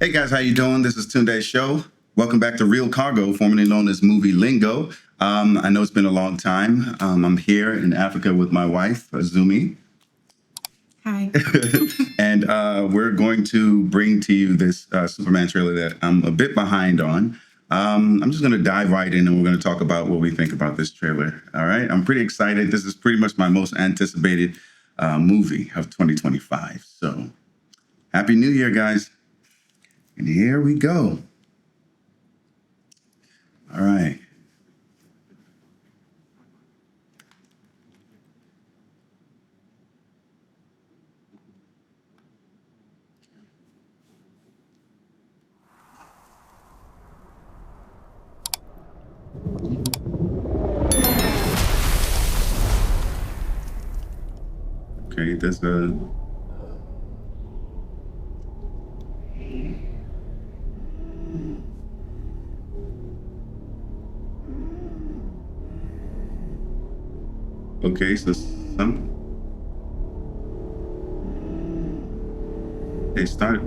Hey guys, how you doing? This is Tunde's show. Welcome back to Real Cargo, formerly known as Movie Lingo. I know it's been a long time. I'm here in Africa with my wife, Azumi, Hi. and we're going to bring to you this Superman trailer that I'm a bit behind on. I'm just going to dive right in and we're going to talk about what we think about this trailer. All right, I'm pretty excited. This is pretty much my most anticipated movie of 2025. So, Happy New Year, guys. And here we go. All right. Okay, there's a. Okay, so some. They start.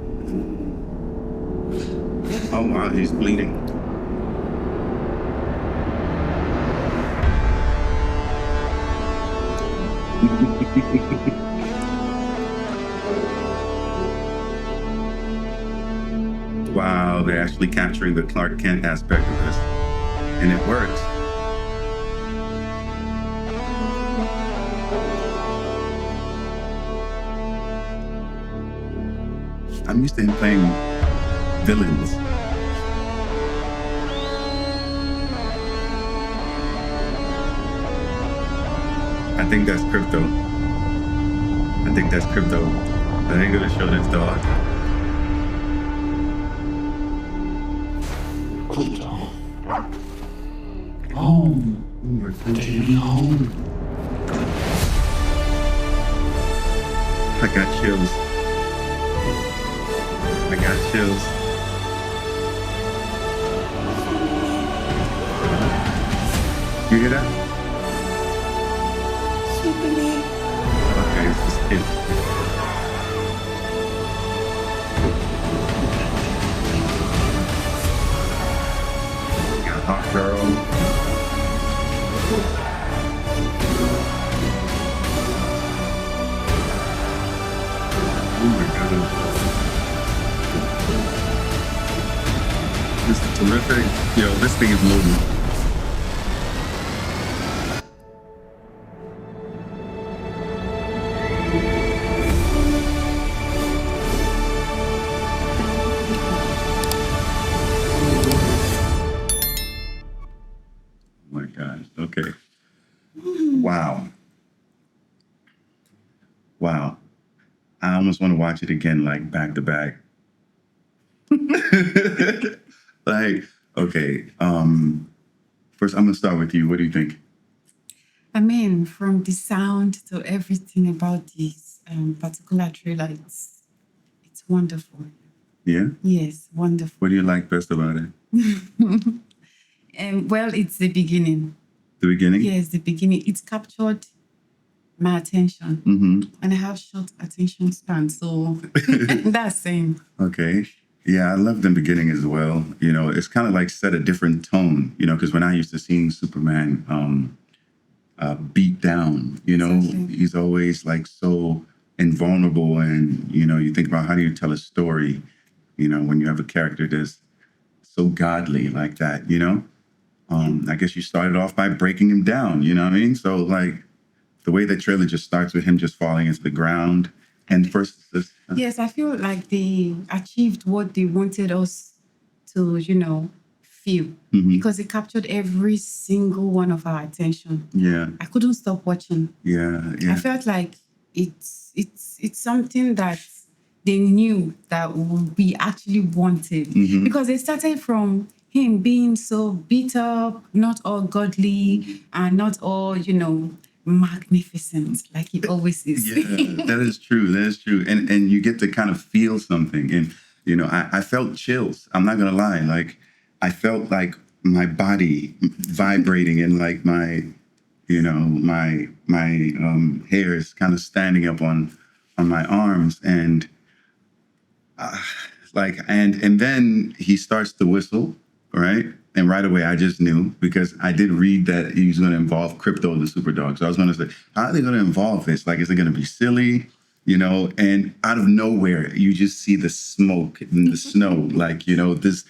Oh wow, he's bleeding. Wow, they're actually capturing the Clark Kent aspect of this, and it works. I'm used to him playing villains. I think that's crypto. I think that's crypto. I think gonna show this dog. Home. Take me home. I got chills. I got chills. You hear that? Okay, it's this kid. Got Hot Girl. Oh my goodness. This is terrific. Yo, this thing is loaded. Oh my gosh. Okay. Wow. Wow. I almost want to watch it again, like back to back. Like, okay. First I'm gonna start with you. What do you think? I mean, from the sound to everything about this particular trailer, it's wonderful. Yeah? Yes, wonderful. What do you like best about it? And well, it's the beginning. The beginning? Yes, the beginning. It's captured my attention, Mm-hmm. and I have short attention span, so that's same. Okay. Yeah, I love the beginning as well. You know, it's kind of like set a different tone, you know, because when I used to seeing Superman beat down, you know, Exactly. he's always like so invulnerable. And, you know, you think about how do you tell a story, you know, when you have a character that's so godly like that, you know? I guess you started off by breaking him down, you know what I mean? So, like, the way the trailer just starts with him just falling into the ground. And first, Yes, I feel like they achieved what they wanted us to, feel, because it captured every single one of our attention. yeah, I couldn't stop watching. yeah, I yeah. felt like it's something that they knew that we actually wanted, Mhm. because they started from him being so beat up, not all godly and not all, magnificent like he always is. Yeah, that is true. That is true. And you get to kind of feel something. And, you know, I felt chills. I'm not gonna lie. Like I felt like my body vibrating and like my, you know, my hairs kind of standing up on my arms. And Like, and then he starts to whistle, right? And right away, I just knew because I did read that he was going to involve Crypto the Superdog. So I was going to say, how are they going to involve this? Like, is it going to be silly? You know, and out of nowhere, you just see the smoke and the snow, like, you know, this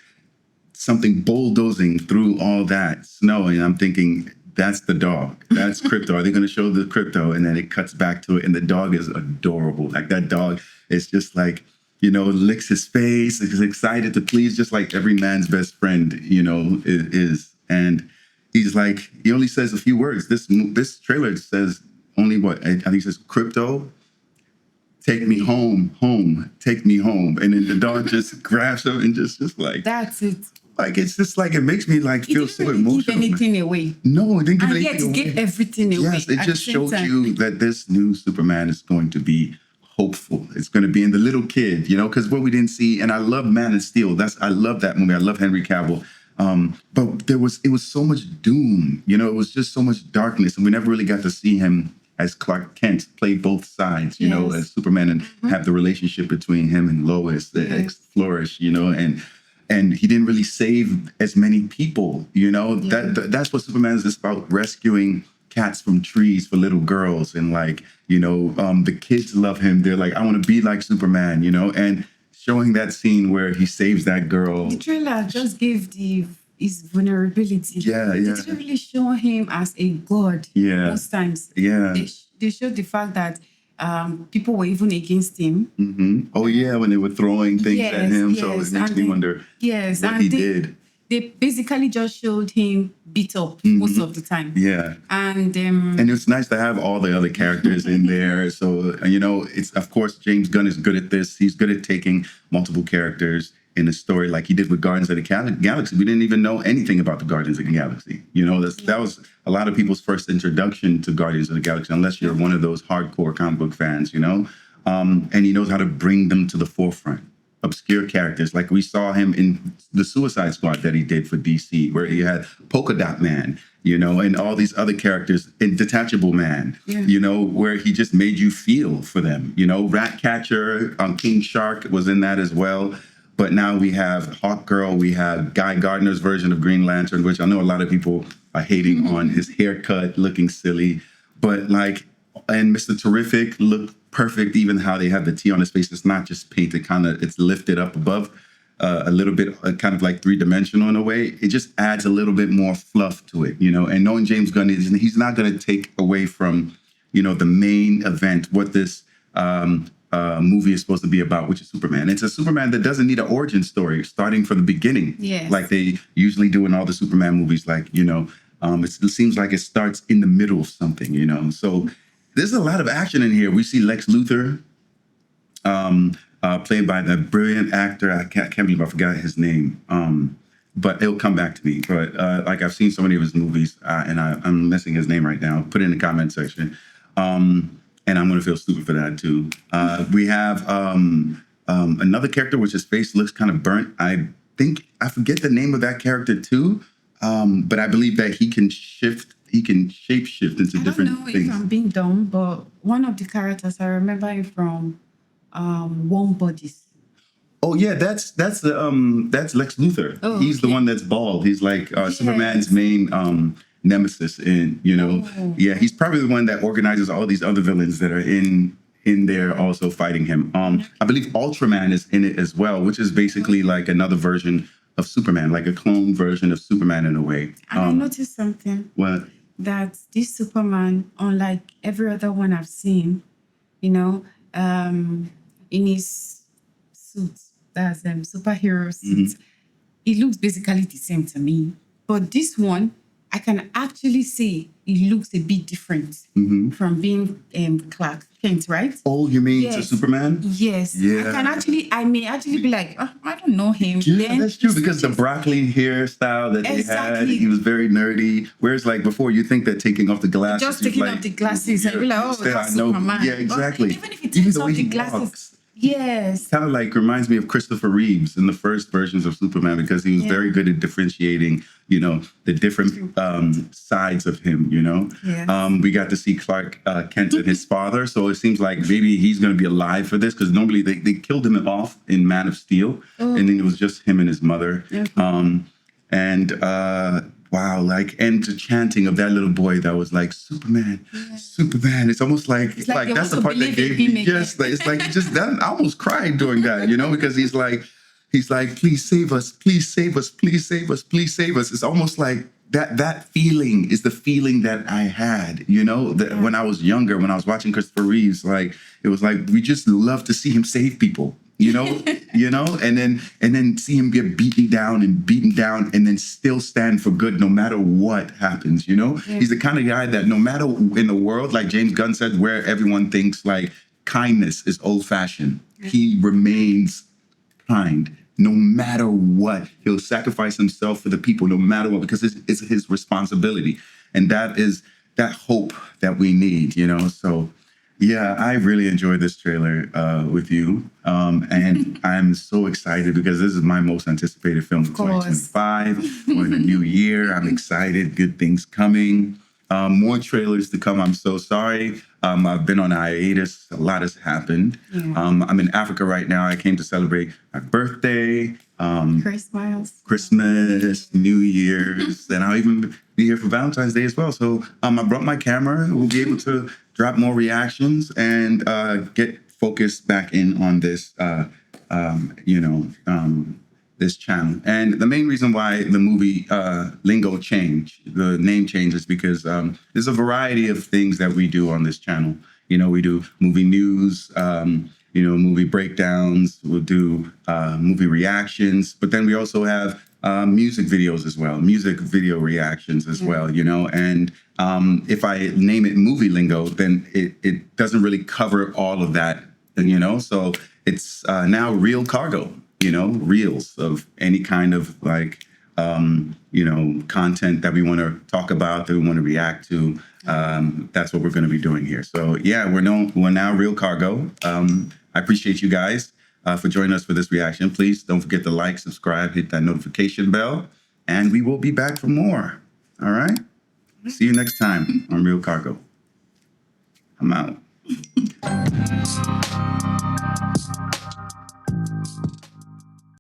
something bulldozing through all that snow. And I'm thinking, that's the dog. That's Crypto. Are they going to show the Crypto? And then it cuts back to it. And the dog is adorable. Like that dog is just like, you know, licks his face, is excited to please, just like every man's best friend, you know, is. And he's like, he only says a few words. This trailer says only what? I think it says, Crypto, take me home, take me home. And then the dog just grabs him and just like, That's it. like, it's just like, it makes me like It feel didn't so really emotional. give anything away. No, it didn't give And anything yet, away. it gave everything away. Yes, it at just the same showed time. you that this new Superman is going to be hopeful. It's going to be in the little kid, you know, because what we didn't see, and I love Man of Steel. I love that movie. I love Henry Cavill. But it was so much doom, you know, it was just so much darkness. And we never really got to see him as Clark Kent play both sides, you know, as Superman, and have the relationship between him and Lois that flourish, you know, and he didn't really save as many people, you know. That's what Superman is about, rescuing cats from trees for little girls. And like, you know, the kids love him. They're like, I want to be like Superman, you know, and showing that scene where he saves that girl. The trailer just gave his vulnerability. Yeah. They didn't really show him as a god. Yeah. Most times. Yeah. They showed the fact that people were even against him. Mm-hmm. Oh yeah, when they were throwing things at him. So it makes me wonder what he did. They basically just showed him beat up most of the time. Yeah. And it's nice to have all the other characters in there. So, you know, it's, of course, James Gunn is good at this. He's good at taking multiple characters in a story like he did with Guardians of the Galaxy. We didn't even know anything about the Guardians of the Galaxy. You know, that was a lot of people's first introduction to Guardians of the Galaxy, unless you're one of those hardcore comic book fans, you know. And he knows how to bring them to the forefront. Obscure characters, like we saw him in the Suicide Squad that he did for DC, where he had Polka Dot Man, you know, and all these other characters, in Detachable Man, you know, where he just made you feel for them. You know, Ratcatcher, King Shark was in that as well. But now we have Hawkgirl, we have Guy Gardner's version of Green Lantern, which I know a lot of people are hating on his haircut, looking silly. But like, and Mr. Terrific looked perfect, even how they have the T on his face. It's not just painted, it's lifted up above a little bit, kind of like three-dimensional in a way. It just adds a little bit more fluff to it, you know. And knowing James Gunn, he's not going to take away from, you know, the main event, what this movie is supposed to be about, which is Superman. It's a Superman that doesn't need an origin story starting from the beginning, like they usually do in all the Superman movies. Like, you know, it seems like it starts in the middle of something, you know. So there's a lot of action in here. We see Lex Luthor, played by the brilliant actor. I can't believe I forgot his name, but it'll come back to me. But like, I've seen so many of his movies, and I'm missing his name right now. Put it in the comment section. And I'm going to feel stupid for that too. We have another character which his face looks kind of burnt. I forget the name of that character too, but I believe that he can shape-shift into different things. I don't know if I'm being dumb, but one of the characters I remember him from Warm Bodies. Oh yeah, that's Lex Luthor. Oh, he's the one that's bald. He's like Superman's main nemesis, and you know, he's probably the one that organizes all these other villains that are in there also fighting him. I believe Ultraman is in it as well, which is basically like another version of Superman, like a clone version of Superman in a way. And I noticed something. What? That this Superman, unlike every other one I've seen, you know, in his suit, that's superhero suit, it looks basically the same to me. But this one, I can actually say it looks a bit different from being Clark Kent, right? Oh, you mean to Superman? Yes. Yeah. I may actually be like, oh, I don't know him. Yeah, then that's true, because the broccoli hairstyle that they had, he was very nerdy. Whereas like before, you think that taking off the glasses, just taking off the glasses and be like, oh, that's I know. Superman. Yeah, exactly. But even if he takes off the glasses, Yes. Kind of like reminds me of Christopher Reeves in the first versions of Superman because he was very good at differentiating, the different sides of him. Yes. We got to see Clark Kent and his father, so it seems like maybe he's going to be alive for this because normally they killed him off in Man of Steel, and then it was just him and his mother. Okay. And wow, and the chanting of that little boy that was like Superman, Superman. It's almost like they that's the want to part that believe gave in him me again. just it's like just that I almost cried during that, because he's like, please save us, please save us, please save us, please save us. It's almost like that feeling is the feeling that I had, that when I was younger, when I was watching Christopher Reeves, like it was like we just love to see him save people. And then see him get beaten down and then still stand for good no matter what happens. He's the kind of guy that no matter in the world, like James Gunn said, where everyone thinks like kindness is old fashioned, he remains kind no matter what. He'll sacrifice himself for the people no matter what, because it's his responsibility. And that is that hope that we need, so yeah, I really enjoyed this trailer with you. And I'm so excited because this is my most anticipated film of 2025. We're in a new year. I'm excited. Good things coming. More trailers to come. I'm so sorry. I've been on hiatus. A lot has happened. Yeah. I'm in Africa right now. I came to celebrate my birthday, Christmas, New Year's, and I'll even be here for Valentine's Day as well. So I brought my camera. We'll be able to drop more reactions and get focused back in on this, this channel. And the main reason why the movie lingo changed, the name change, is because there's a variety of things that we do on this channel. We do movie news, movie breakdowns, we'll do movie reactions, but then we also have music videos as well, music video reactions as well, and if I name it movie lingo, then it doesn't really cover all of that, so it's now real cargo, reels of any kind of like, content that we want to talk about, that we want to react to. That's what we're going to be doing here. So yeah, we're now Real Cargo. I appreciate you guys for joining us for this reaction. Please don't forget to like, subscribe, hit that notification bell, and we will be back for more. All right? See you next time on Real Cargo. I'm out.